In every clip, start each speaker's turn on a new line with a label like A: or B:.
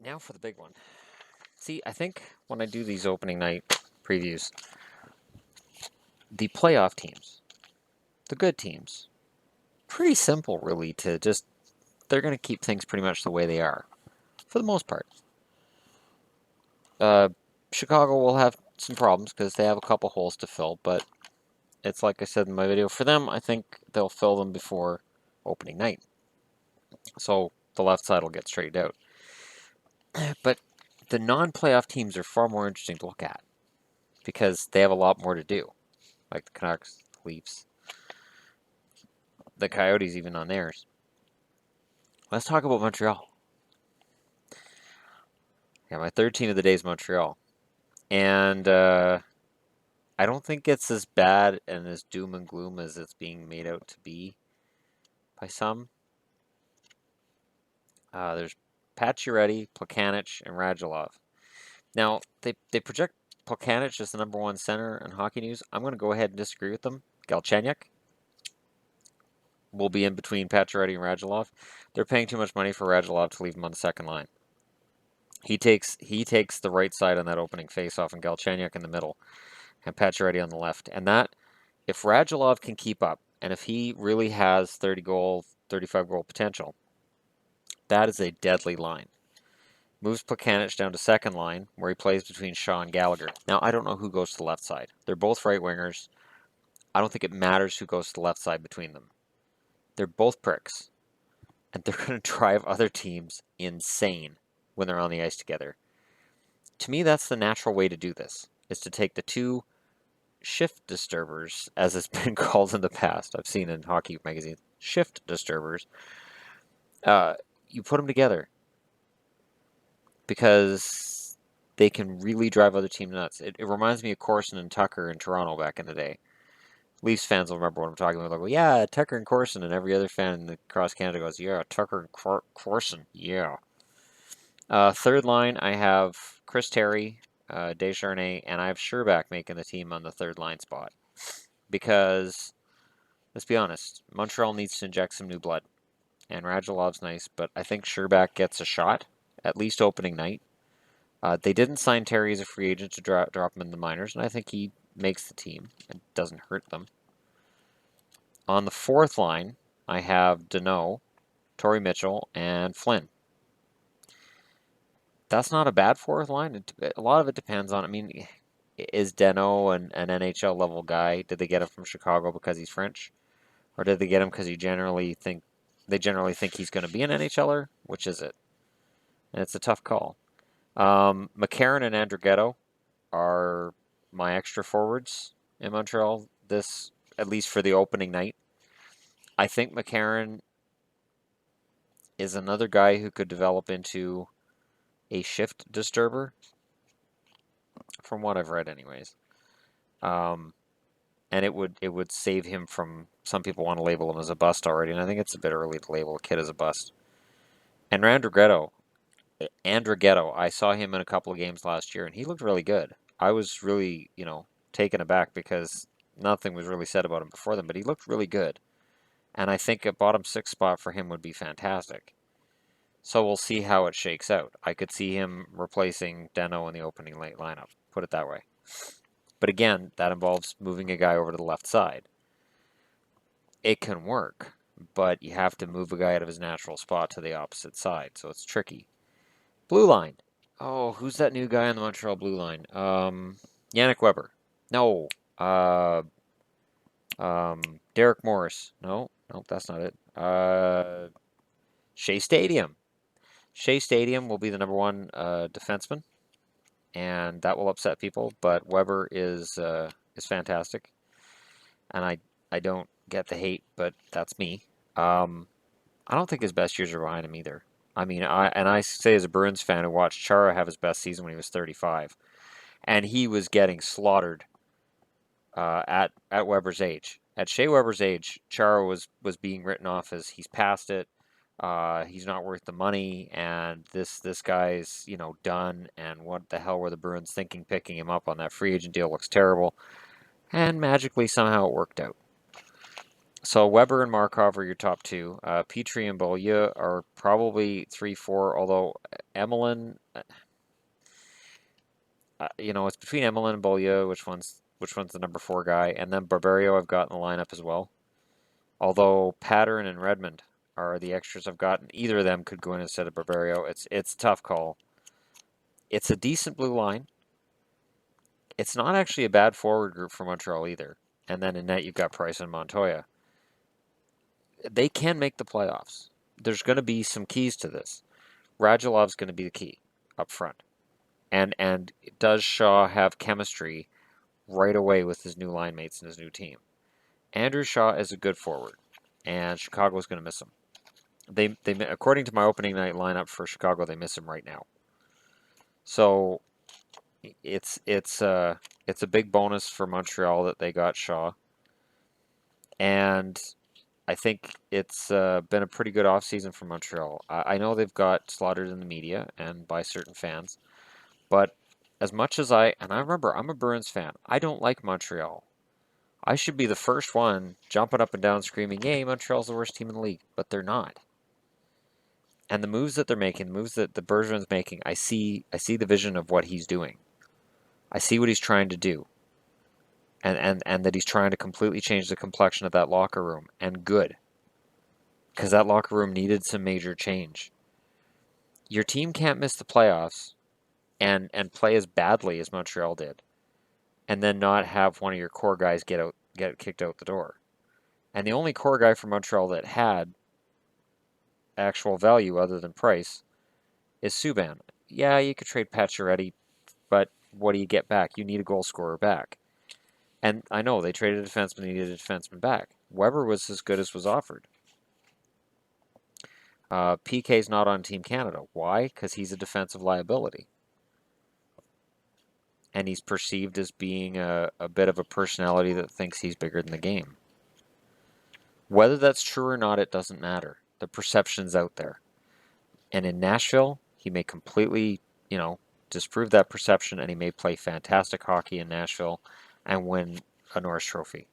A: Now for the big one. See, I think when I do these opening night previews, the playoff teams, the good teams, pretty simple really to just, they're going to keep things pretty much the way they are for the most part. Uh, Chicago will have some problems because they have a couple holes to fill, but it's like I said in my video, for them, I think they'll fill them before opening night. So the left side will get straightened out. But the non-playoff teams are far more interesting to look at because they have a lot more to do, like the Canucks, Leafs, the Coyotes even on theirs. Let's talk about Montreal. Yeah, my third team of the day is Montreal. And I don't think it's as bad and as doom and gloom as it's being made out to be by some. There's Pacioretty, Plekanec, and Radulov. Now, they project Plekanec as the number one center in Hockey News. I'm going to go ahead and disagree with them. Galchenyuk will be in between Pacioretty and Radulov. They're paying too much money for Radulov to leave him on the second line. He takes the right side on that opening faceoff, and Galchenyuk in the middle, and Pacioretty on the left. And that, if Radulov can keep up, and if he really has 30 goal, 35 goal potential, that is a deadly line. Moves Plekanec down to second line, where he plays between Shaw and Gallagher. Now, I don't know who goes to the left side. They're both right wingers. I don't think it matters who goes to the left side between them. They're both pricks, and they're going to drive other teams insane when they're on the ice together. To me, that's the natural way to do this, is to take the two shift disturbers, as it's been called in the past. I've seen in hockey magazines, shift disturbers. You put them together because they can really drive other teams nuts. It reminds me of Corson and Tucker in Toronto back in the day. Leafs fans will remember what I'm talking about. Like, well, yeah, Tucker and Corson, and every other fan across Canada goes, yeah, Tucker and Corson, yeah. Third line, I have Chris Terry, Descharnais, and I have Scherbak making the team on the third line spot. Because, let's be honest, Montreal needs to inject some new blood. And Radulov's nice, but I think Scherbak gets a shot, at least opening night. They didn't sign Terry as a free agent to drop him in the minors, and I think he makes the team. It doesn't hurt them. On the fourth line, I have Danault, Torrey Mitchell, and Flynn. That's not a bad fourth line. A lot of it depends on, I mean, is Danault an NHL level guy? Did they get him from Chicago because he's French? Or did they get him because they generally think he's going to be an NHLer? Which is it? And it's a tough call. McCarron and Andrighetto are my extra forwards in Montreal, this, at least for the opening night. I think McCarron is another guy who could develop into a shift disturber, from what I've read anyways. And it would save him from, some people want to label him as a bust already, and I think it's a bit early to label a kid as a bust. And Andrighetto, I saw him in a couple of games last year, and he looked really good. I was really, taken aback because nothing was really said about him before then, but he looked really good. And I think a bottom six spot for him would be fantastic. So we'll see how it shakes out. I could see him replacing Danault in the opening late lineup, put it that way. But again, that involves moving a guy over to the left side. It can work, but you have to move a guy out of his natural spot to the opposite side, so it's tricky. Blue line. Oh, who's that new guy on the Montreal blue line? Yannick Weber. No. Derek Morris. No, that's not it. Shea Stadium. Shea Stadium will be the number one defenseman, and that will upset people. But Weber is fantastic, and I don't get the hate, but that's me. I don't think his best years are behind him either. I mean, I say as a Bruins fan who watched Chara have his best season when he was 35, and he was getting slaughtered at Weber's age. At Shea Weber's age, Chara was being written off as he's past it. He's not worth the money, and this guy's done. And what the hell were the Bruins thinking? Picking him up on that free agent deal looks terrible. And magically somehow it worked out. So Weber and Markov are your top two. Petrie and Beaulieu are probably 3-4, although Emelin, it's between Emelin and Beaulieu, which one's the number 4 guy, and then Barberio I've got in the lineup as well. Although Pattern and Redmond are the extras I've gotten. Either of them could go in instead of Barberio. It's a tough call. It's a decent blue line. It's not actually a bad forward group for Montreal either. And then in net you've got Price and Montoya. They can make the playoffs. There's going to be some keys to this. Radulov's going to be the key up front. And does Shaw have chemistry right away with his new line mates and his new team? Andrew Shaw is a good forward, and Chicago's going to miss him. They according to my opening night lineup for Chicago, they miss him right now. So it's a big bonus for Montreal that they got Shaw, and I think it's been a pretty good offseason for Montreal. I know they've got slaughtered in the media and by certain fans, but as much as and I remember I'm a Bruins fan, I don't like Montreal. I should be the first one jumping up and down screaming, "Yay, Montreal's the worst team in the league," but they're not. And the moves that they're making, the moves that the Bergeron's making, I see the vision of what he's doing. I see what he's trying to do. And that he's trying to completely change the complexion of that locker room. And good. Because that locker room needed some major change. Your team can't miss the playoffs and play as badly as Montreal did. And then not have one of your core guys get kicked out the door. And the only core guy from Montreal that had actual value other than price is Subban. Yeah, you could trade Pacioretty, but what do you get back? You need a goal scorer back. And I know they traded a defenseman, they needed a defenseman back. Weber was as good as was offered. PK's not on Team Canada. Why? Because he's a defensive liability. And he's perceived as being a bit of a personality that thinks he's bigger than the game. Whether that's true or not, it doesn't matter. The perception's out there. And in Nashville, he may completely, disprove that perception, and he may play fantastic hockey in Nashville and win a Norris Trophy.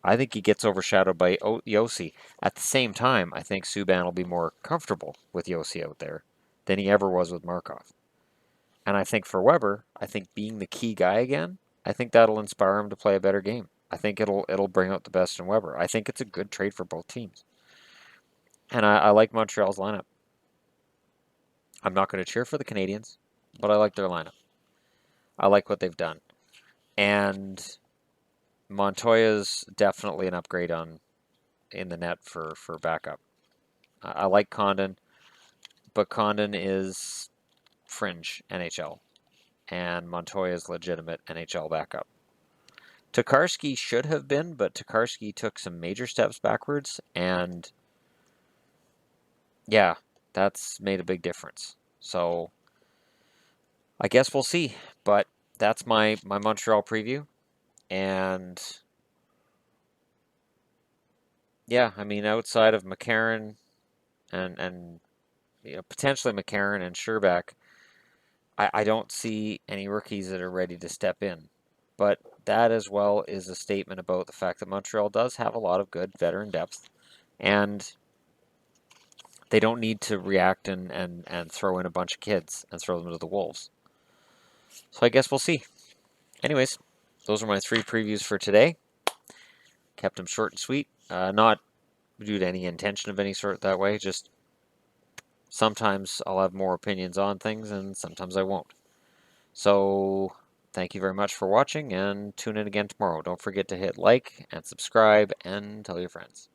A: I think he gets overshadowed by Yossi. At the same time, I think Subban will be more comfortable with Yossi out there than he ever was with Markov. And I think for Weber, I think being the key guy again, I think that'll inspire him to play a better game. I think it'll bring out the best in Weber. I think it's a good trade for both teams. And I like Montreal's lineup. I'm not going to cheer for the Canadiens, but I like their lineup. I like what they've done. And Montoya's definitely an upgrade in the net for backup. I like Condon, but Condon is fringe NHL, and Montoya is legitimate NHL backup. Tokarski should have been, but Tokarski took some major steps backwards, and yeah, that's made a big difference. So I guess we'll see, but that's my Montreal preview, and yeah, I mean, outside of McCarron and potentially McCarron and Sherback, I don't see any rookies that are ready to step in. But that as well is a statement about the fact that Montreal does have a lot of good veteran depth, and they don't need to react and throw in a bunch of kids and throw them to the Wolves. So I guess we'll see. Anyways, those are my 3 previews for today. Kept them short and sweet. Not due to any intention of any sort that way, just sometimes I'll have more opinions on things and sometimes I won't. So thank you very much for watching, and tune in again tomorrow. Don't forget to hit like and subscribe and tell your friends.